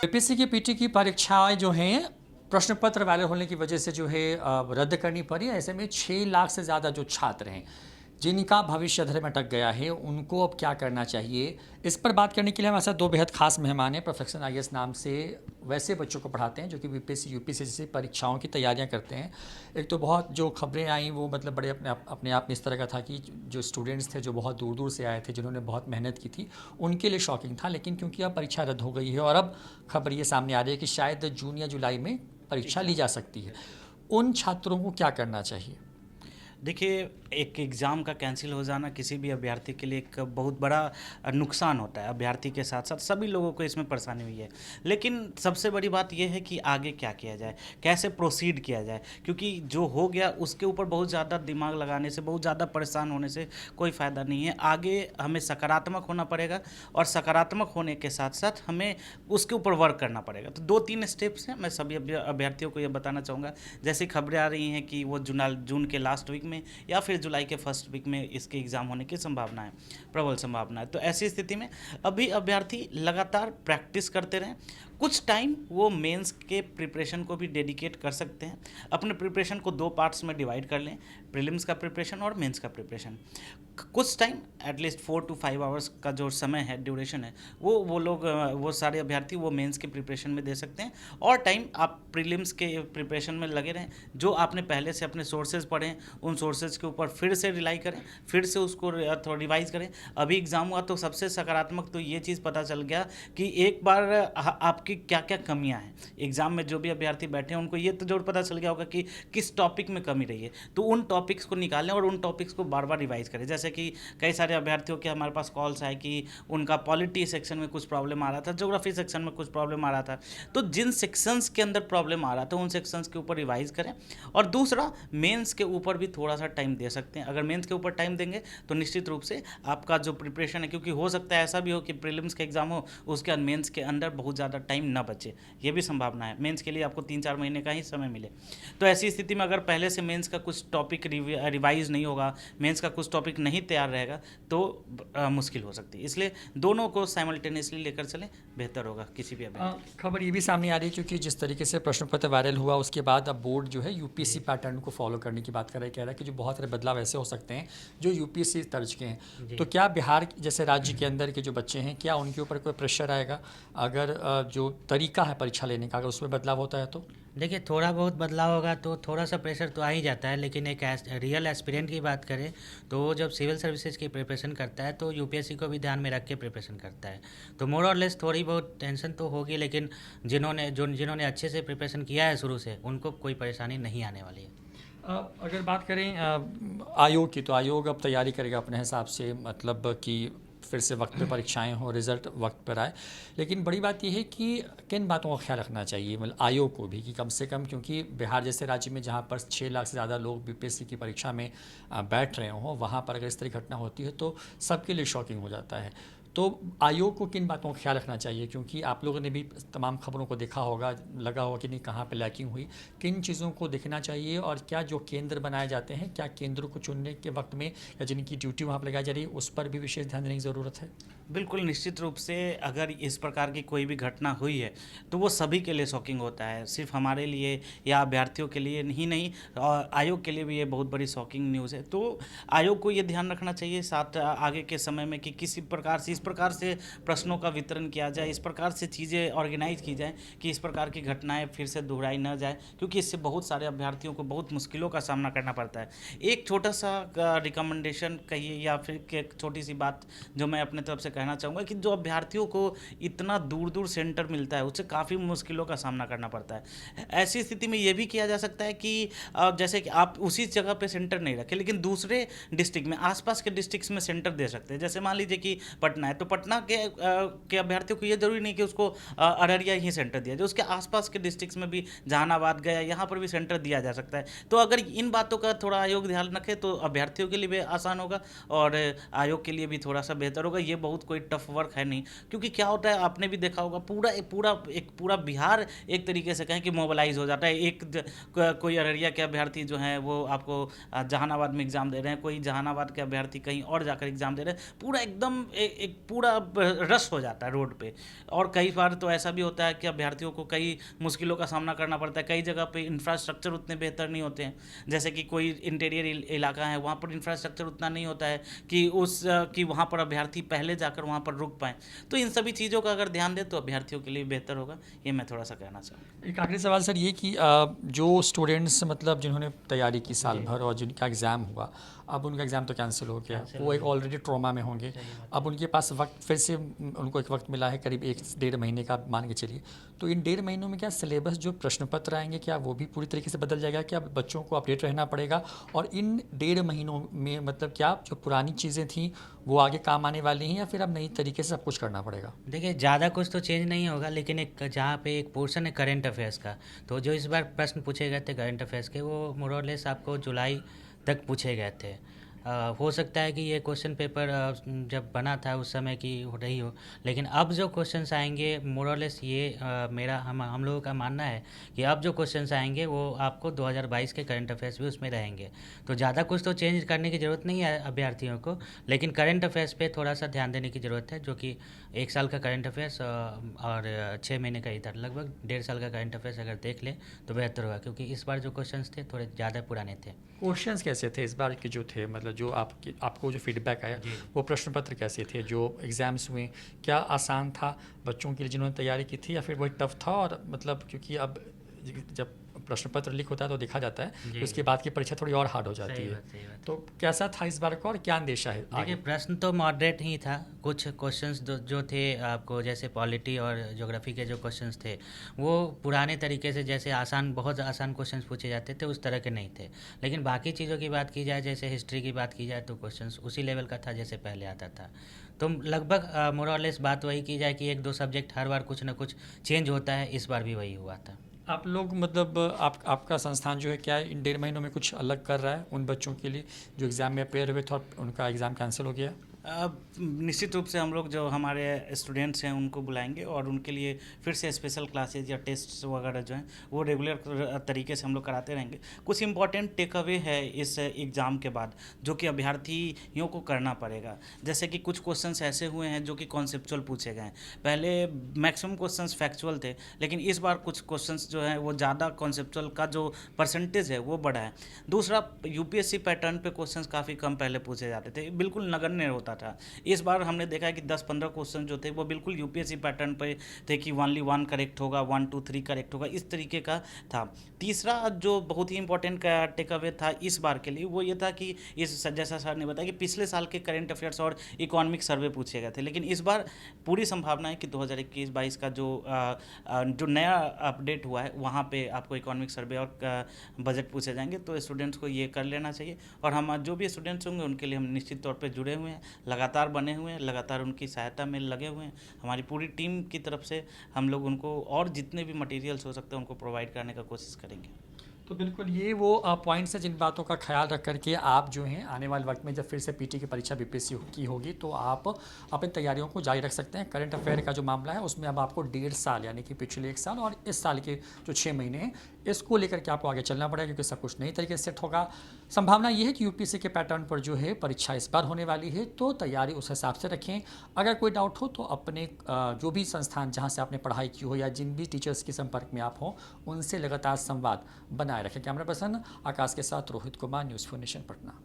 UPSC की PT की परीक्षाएं जो हैं प्रश्न पत्र वायरल होने की वजह से जो है रद्द करनी पड़ी। ऐसे में 6 लाख से ज़्यादा जो छात्र हैं जिनका भविष्य अधर में अटक गया है उनको अब क्या करना चाहिए, इस पर बात करने के लिए हमारे साथ दो बेहद खास मेहमान हैं। प्रोफेशनल आईएएस नाम से वैसे बच्चों को पढ़ाते हैं जो कि बीपीएससी यूपीएससी जैसी परीक्षाओं की तैयारियां करते हैं। एक तो बहुत जो खबरें आई वो मतलब बड़े अपने आप में इस तरह का था कि जो स्टूडेंट्स थे जो बहुत दूर दूर से आए थे जिन्होंने बहुत मेहनत की थी उनके लिए शॉकिंग था। लेकिन क्योंकि अब परीक्षा रद्द हो गई है और अब खबर ये सामने आ रही है कि शायद जून या जुलाई में परीक्षा ली जा सकती है, उन छात्रों को क्या करना चाहिए? देखिए, एक एग्ज़ाम का कैंसिल हो जाना किसी भी अभ्यर्थी के लिए एक बहुत बड़ा नुकसान होता है। अभ्यर्थी के साथ साथ सभी लोगों को इसमें परेशानी हुई है। लेकिन सबसे बड़ी बात यह है कि आगे क्या किया जाए, कैसे प्रोसीड किया जाए, क्योंकि जो हो गया उसके ऊपर बहुत ज़्यादा दिमाग लगाने से, बहुत ज़्यादा परेशान होने से कोई फ़ायदा नहीं है। आगे हमें सकारात्मक होना पड़ेगा और सकारात्मक होने के साथ साथ हमें उसके ऊपर वर्क करना पड़ेगा। तो 2-3 स्टेप्स हैं, मैं सभी अभ्यर्थियों को ये बताना चाहूँगा। जैसे खबरें आ रही हैं कि वो जून के लास्ट वीक में या फिर जुलाई के फर्स्ट वीक में इसके एग्ज़ाम होने की संभावना है, प्रबल संभावना है। तो ऐसी स्थिति में अभी अभ्यर्थी लगातार प्रैक्टिस करते रहें। कुछ टाइम वो मेंस के प्रिपरेशन को भी डेडिकेट कर सकते हैं। अपने प्रिपरेशन को 2 पार्ट्स में डिवाइड कर लें, प्रीलिम्स का प्रिपरेशन और मेंस का प्रिपरेशन। कुछ टाइम एटलीस्ट 4 to 5 आवर्स का जो समय है, ड्यूरेशन है, वो लोग वो सारे अभ्यर्थी वो मेंस के प्रिपरेशन में दे सकते हैं और टाइम आप प्रीलिम्स के प्रिपरेशन में लगे रहें। जो आपने पहले से अपने सोर्सेज पढ़े हैं उन सोर्सेज के ऊपर फिर से रिलाई करें, फिर से उसको थोड़ा रिवाइज करें। अभी एग्ज़ाम हुआ तो सबसे सकारात्मक तो ये चीज़ पता चल गया कि एक बार आपकी क्या क्या कमियां हैं। एग्ज़ाम में जो भी अभ्यर्थी बैठे हैं उनको ये तो जरूर पता चल गया होगा कि किस टॉपिक में कमी रही है, तो उन टॉपिक्स को निकालें और उन टॉपिक्स को बार बार रिवाइज करें। जैसे कि कई सारे अभ्यर्थियों के हमारे पास कॉल्स आए कि उनका पॉलिटी सेक्शन में कुछ प्रॉब्लम आ रहा था, ज्योग्राफी सेक्शन में कुछ प्रॉब्लम आ रहा था। तो जिन सेक्शंस के अंदर प्रॉब्लम आ रहा था उन सेक्शंस के ऊपर रिवाइज करें। और दूसरा, मेंस के ऊपर भी थोड़ा सा टाइम दे सकते हैं। अगर मेंस के ऊपर टाइम देंगे तो निश्चित रूप से आपका जो प्रिपरेशन है, क्योंकि हो सकता है ऐसा भी हो कि प्रीलिम्स का एग्जाम हो उसके बाद मेंस के अंदर बहुत ज़्यादा टाइम ना बचे, ये भी संभावना है। मेंस के लिए आपको 3-4 महीने का ही समय मिले। तो ऐसी स्थिति में अगर पहले से मेंस का कुछ टॉपिक रिवाइज नहीं होगा, मेंस का कुछ टॉपिक नहीं तैयार रहेगा तो मुश्किल हो सकती है। इसलिए दोनों को साइमल्टेनियसली लेकर चलें, बेहतर होगा किसी भी अभ्यर्थी। खबर ये भी सामने आ रही है क्योंकि जिस तरीके से प्रश्न पत्र वायरल हुआ उसके बाद अब बोर्ड जो है यूपीएससी पैटर्न को फॉलो करने की बात कर रहा है। कह रहा है कि जो बहुत सारे बदलाव ऐसे हो सकते हैं जो यूपीएससी तर्ज के हैं। तो क्या बिहार जैसे राज्य के अंदर के जो बच्चे हैं क्या उनके ऊपर कोई प्रेशर आएगा अगर जो तरीका है परीक्षा लेने का अगर उसमें बदलाव होता है तो? देखिए, थोड़ा बहुत बदलाव होगा तो थोड़ा सा प्रेशर तो आ ही जाता है, लेकिन एक रियल एस्पिरेंट की बात करें तो वो जब सिविल सर्विसेज की प्रिपरेशन करता है तो यूपीएससी को भी ध्यान में रख के प्रिपरेशन करता है। तो मोर और लेस थोड़ी बहुत टेंशन तो होगी, लेकिन जिन्होंने अच्छे से प्रिपरेशन किया है शुरू से उनको कोई परेशानी नहीं आने वाली है। अगर बात करें आयोग की तो आयोग अब तैयारी करेगा अपने हिसाब से, मतलब कि फिर से वक्त पे परीक्षाएं हो, रिज़ल्ट वक्त पर आए। लेकिन बड़ी बात यह है कि किन बातों का ख्याल रखना चाहिए मतलब आयोग को भी कि कम से कम, क्योंकि बिहार जैसे राज्य में जहां पर 6 लाख से ज़्यादा लोग बीपीएससी की परीक्षा में बैठ रहे हों वहां पर अगर इस तरह घटना होती है तो सबके लिए शॉकिंग हो जाता है। तो आयोग को किन बातों का ख्याल रखना चाहिए, क्योंकि आप लोगों ने भी तमाम खबरों को देखा होगा, लगा होगा कि नहीं कहाँ पे लैकिंग हुई, किन चीज़ों को देखना चाहिए और क्या जो केंद्र बनाए जाते हैं क्या केंद्रों को चुनने के वक्त में या जिनकी ड्यूटी वहाँ पर लगाई जा रही है उस पर भी विशेष ध्यान देने की ज़रूरत है? बिल्कुल, निश्चित रूप से अगर इस प्रकार की कोई भी घटना हुई है तो वो सभी के लिए शॉकिंग होता है, सिर्फ हमारे लिए या अभ्यर्थियों के लिए ही नहीं, और आयोग के लिए भी ये बहुत बड़ी शॉकिंग न्यूज़ है। तो आयोग को ये ध्यान रखना चाहिए साथ आगे के समय में कि किसी प्रकार से इस प्रकार से प्रश्नों का वितरण किया जाए, इस प्रकार से चीज़ें ऑर्गेनाइज की जाए कि इस प्रकार की घटनाएं फिर से दोहराई न जाए, क्योंकि इससे बहुत सारे अभ्यर्थियों को बहुत मुश्किलों का सामना करना पड़ता है। एक छोटा सा रिकमेंडेशन कहिए या फिर एक छोटी सी बात जो मैं अपने तरफ से कहना चाहूँगा कि जो अभ्यर्थियों को इतना दूर दूर सेंटर मिलता है उससे काफ़ी मुश्किलों का सामना करना पड़ता है। ऐसी स्थिति में ये भी किया जा सकता है कि जैसे कि आप उसी जगह पे सेंटर नहीं रखें लेकिन दूसरे डिस्ट्रिक्ट में, आसपास के डिस्ट्रिक्ट्स में सेंटर दे सकते हैं। जैसे मान लीजिए कि पटना है तो पटना के अभ्यर्थियों को ये जरूरी नहीं कि उसको अररिया ही सेंटर दिया जाए, उसके आसपास के डिस्ट्रिक्ट्स में भी जहानाबाद गया यहाँ पर भी सेंटर दिया जा सकता है। तो अगर इन बातों का थोड़ा आयोग ध्यान रखे तो अभ्यर्थियों के लिए भी आसान होगा और आयोग के लिए भी थोड़ा सा बेहतर होगा। ये बहुत कोई टफ वर्क है नहीं, क्योंकि क्या होता है आपने भी देखा होगा, पूरा बिहार एक तरीके से कहें कि मोबिलाइज हो जाता है। कोई अररिया के अभ्यर्थी जो हैं वो आपको जहानाबाद में एग्ज़ाम दे रहे हैं, कोई जहानाबाद के अभ्यर्थी कहीं और जाकर एग्ज़ाम दे रहे हैं, पूरा एकदम एक पूरा रश हो जाता है रोड पे। और कई बार तो ऐसा भी होता है कि अभ्यर्थियों को कई मुश्किलों का सामना करना पड़ता है। कई जगह पे इंफ्रास्ट्रक्चर उतने बेहतर नहीं होते हैं, जैसे कि कोई इंटीरियर इलाका है वहाँ पर इंफ्रास्ट्रक्चर उतना नहीं होता है कि वहाँ पर अभ्यर्थी पहले जाकर वहाँ पर रुक पाएँ। तो इन सभी चीज़ों का अगर ध्यान दें तो अभ्यर्थियों के लिए बेहतर होगा, ये मैं थोड़ा सा कहना चाहूँगा। एक आखिरी सवाल सर ये कि जो स्टूडेंट्स मतलब जिन्होंने तैयारी की साल भर और जिनका एग्ज़ाम हुआ, अब उनका एग्ज़ाम तो कैंसिल हो गया, वो एक ऑलरेडी ट्रॉमा में होंगे, अब उनके पास वक्त फिर से उनको एक वक्त मिला है करीब 1-1.5 महीने का मान के चलिए, तो इन 1.5 महीनों में क्या सिलेबस जो प्रश्न पत्र आएंगे क्या वो भी पूरी तरीके से बदल जाएगा, क्या बच्चों को अपडेट रहना पड़ेगा, और इन 1.5 महीनों में मतलब क्या जो पुरानी चीज़ें थी वो आगे काम आने वाली हैं या फिर अब नई तरीके से सब कुछ करना पड़ेगा? देखिए ज़्यादा कुछ तो चेंज नहीं होगा, लेकिन एक जहाँ पे एक पोर्शन है करंट अफेयर्स का, तो जो इस बार प्रश्न पूछे गए थे करंट अफेयर्स के वो मोर और लेस आपको जुलाई तक पूछे गए थे। हो सकता है कि ये क्वेश्चन पेपर जब बना था उस समय की हो रही हो, लेकिन अब जो क्वेश्चंस आएंगे मोर और लेस ये हम लोगों का मानना है कि अब जो क्वेश्चंस आएंगे वो आपको 2022 के करंट अफेयर्स भी उसमें रहेंगे। तो ज़्यादा कुछ तो चेंज करने की ज़रूरत नहीं है अभ्यर्थियों को, लेकिन करंट अफेयर्स पे थोड़ा सा ध्यान देने की ज़रूरत है, जो कि 1 साल का करंट अफेयर्स और 6 महीने का इधर लगभग 1.5 साल का करंट अफेयर्स अगर देख लें तो बेहतर होगा, क्योंकि इस बार जो क्वेश्चंस थे थोड़े ज़्यादा पुराने थे। क्वेश्चंस कैसे थे इस बार के जो थे, मतलब जो आपको जो फीडबैक आया वो प्रश्न पत्र कैसे थे, जो एग्ज़ाम्स हुए क्या आसान था बच्चों के लिए जिन्होंने तैयारी की थी, या फिर वही टफ था? और मतलब क्योंकि अब जब प्रश्न पत्र लीक होता है तो देखा जाता है कि उसके बाद की परीक्षा थोड़ी और हार्ड हो जाती है, सही बात। तो कैसा था इस बार का और क्या अंदेशा है देखिए आगे? प्रश्न तो मॉडरेट ही था, कुछ क्वेश्चंस जो थे आपको जैसे पॉलिटी और ज्योग्राफी के जो क्वेश्चंस थे वो पुराने तरीके से जैसे बहुत आसान क्वेश्चंस पूछे जाते थे उस तरह के नहीं थे, लेकिन बाकी चीज़ों की बात की जाए जैसे हिस्ट्री की बात की जाए तो क्वेश्चंस उसी लेवल का था जैसे पहले आता था। तो लगभग मोर और लेस बात वही की जाए कि 1-2 सब्जेक्ट हर बार कुछ ना कुछ चेंज होता है, इस बार भी वही हुआ था। आप लोग मतलब आपका संस्थान जो है क्या इन 1.5 महीनों में कुछ अलग कर रहा है उन बच्चों के लिए जो एग्ज़ाम में अपेयर हुए थे और उनका एग्ज़ाम कैंसिल हो गया? निश्चित रूप से हम लोग जो हमारे स्टूडेंट्स हैं उनको बुलाएंगे और उनके लिए फिर से स्पेशल क्लासेज या टेस्ट वगैरह जो हैं वो रेगुलर तरीके से हम लोग कराते रहेंगे। कुछ इंपॉर्टेंट टेक अवे है इस एग्ज़ाम के बाद जो कि अभ्यर्थियों को करना पड़ेगा, जैसे कि कुछ क्वेश्चंस ऐसे हुए हैं जो कि कॉन्सेप्चुअल पूछे गए हैं। पहले मैक्सिमम क्वेश्चंस फैक्चुअल थे, लेकिन इस बार कुछ क्वेश्चंस जो हैं वो ज़्यादा कॉन्सेप्चुअल का जो परसेंटेज है वो बढ़ा है। दूसरा, यूपीएससी पैटर्न पे क्वेश्चंस काफ़ी कम पहले पूछे जाते थे, बिल्कुल नगण्य होता था। इस बार हमने देखा है कि 10-15 क्वेश्चन जो थे वो बिल्कुल यूपीएससी पैटर्न पे थे कि ओनली 1 करेक्ट होगा, 1 2 3 करेक्ट होगा, इस तरीके का था। तीसरा जो बहुत ही इंपॉर्टेंट का टेक अवे था इस बार के लिए वो ये था कि जैसा सर ने बताया कि पिछले साल के करंट अफेयर्स और इकोनॉमिक सर्वे पूछे गए थे, लेकिन इस बार पूरी संभावना है कि 2021-22 का जो नया अपडेट हुआ है वहाँ पे आपको इकोनॉमिक सर्वे और बजट पूछे जाएंगे। तो स्टूडेंट्स को ये कर लेना चाहिए, और हम जो भी स्टूडेंट्स होंगे उनके लिए हम निश्चित तौर पर जुड़े हुए हैं, लगातार बने हुए हैं, लगातार उनकी सहायता में लगे हुए हैं। हमारी पूरी टीम की तरफ से हम लोग उनको और जितने भी मटेरियल्स हो सकते हैं उनको प्रोवाइड करने का कोशिश करेंगे। तो बिल्कुल ये वो पॉइंट्स हैं जिन बातों का ख्याल रख करके आप जो हैं आने वाले वक्त में जब फिर से पीटी की परीक्षा बीपीएससी की होगी तो आप अपनी तैयारियों को जारी रख सकते हैं। करंट अफेयर का जो मामला है उसमें अब आपको 1.5 साल यानी कि पिछले 1 साल और इस साल के जो 6 महीने हैं इसको लेकर के आपको आगे चलना पड़ेगा, क्योंकि सब कुछ नई तरीके से सेट होगा। संभावना ये है कि यूपीएससी के पैटर्न पर जो है परीक्षा इस बार होने वाली है, तो तैयारी उस हिसाब से रखें। अगर कोई डाउट हो तो अपने जो भी संस्थान जहाँ से आपने पढ़ाई की हो या जिन भी टीचर्स के संपर्क में आप हों उनसे लगातार संवाद बनाए रखें। कैमरा पर्सन आकाश के साथ रोहित कुमार, न्यूज़ 4 नेशन, पटना।